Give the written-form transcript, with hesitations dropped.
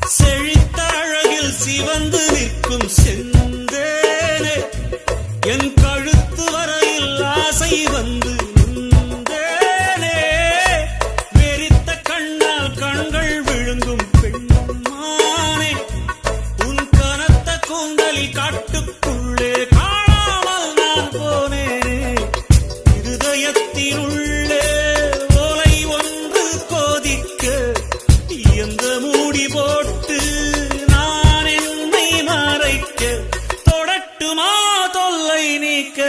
செழித்த அழகில் சிவந்து நிற்கும் செந்தேனே என் கழுத்து வரையில் ஆசை வந்து நின்றேனே வெறித்த கண்ணால் கண்கள் விழுங்கும் பெண்மானே உன் கனத்த கூந்தலில் காட்டுக்குள்ளே காணாமல் நான் போனேனே இருதயத்தினுள்ளே ஓலை ஒன்று கோதிக்க எந்த மூடி போட்டு நான் என்னை மறைக்க தொடட்டுமா தொல்லை நீக்க